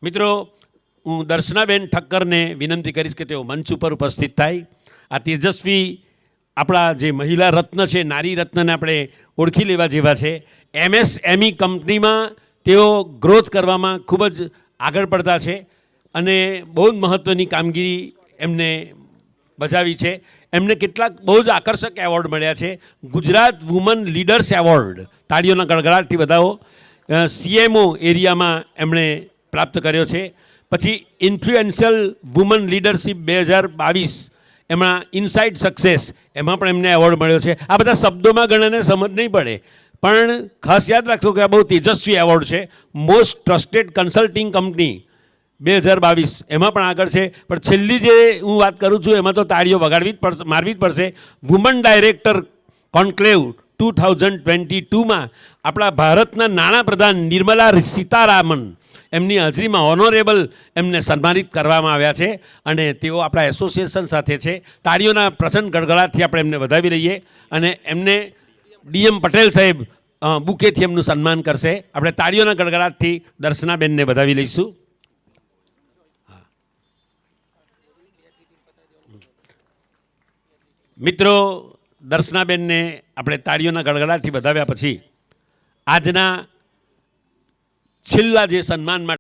મિત્રો, હું દર્શનાબેન ઠક્કરને વિનંતી કરીશ કે તેઓ મંચ ઉપર ઉપસ્થિત થાય. આ તેજસ્વી આપણા જે મહિલા રત્ન છે, નારી રત્નને આપણે ઓળખી લેવા જેવા છે. MSME કંપનીમાં તેઓ ગ્રોથ કરવામાં ખૂબ જ આગળ પડતા છે અને બહુ જ મહત્ત્વની કામગીરી એમને બજાવી છે. એમને કેટલાક બહુ જ આકર્ષક એવોર્ડ મળ્યા છે. ગુજરાત વુમન લીડર્સ એવોર્ડ, તાળીઓના ગડગડાટથી બધાઓ, CMO એરિયામાં એમણે પ્રાપ્ત કર્યો છે. પછી ઇન્ફ્લુએન્શિયલ વુમન લીડરશિપ 2022 એમાં ઇનસાઇડ સક્સેસ, એમાં પણ એમને એવોર્ડ મળ્યો છે. આ બધા શબ્દોમાં ગણને સમજ નહીં પડે, પણ ખાસ યાદ રાખજો કે આ બહુ તેજસ્વી એવોર્ડ છે. મોસ્ટ ટ્રસ્ટેડ કન્સલ્ટિંગ કંપની 2022 એમાં પણ આગળ છે. પણ છેલ્લી જે હું વાત કરું છું એમાં તો તાળીઓ વગાડવી જ પડશે, મારવી જ પડશે. વુમન ડાયરેક્ટર કોન્ક્લેવ 2022માં આપણા ભારતના નાણાપ્રધાન નિર્મલા સીતારામન એમની હાજરીમાં ઓનરેબલ એમને સન્માનિત કરવામાં આવ્યા છે અને તેઓ આપણા એસોસિએશન સાથે છે. તાળીઓના પ્રચંડ ગડગડાટથી આપણે એમને વધાવી લઈએ અને એમને DM પટેલ સાહેબ બુકેથી એમનું સન્માન કરશે. આપણે તાળીઓના ગડગડાટથી દર્શનાબેનને વધાવી લઈશું. મિત્રો, દર્શનાબેનને આપણે તાળીઓના ગડગડાટથી વધાવ્યા પછી આજના છેલ્લા જે સન્માન માટે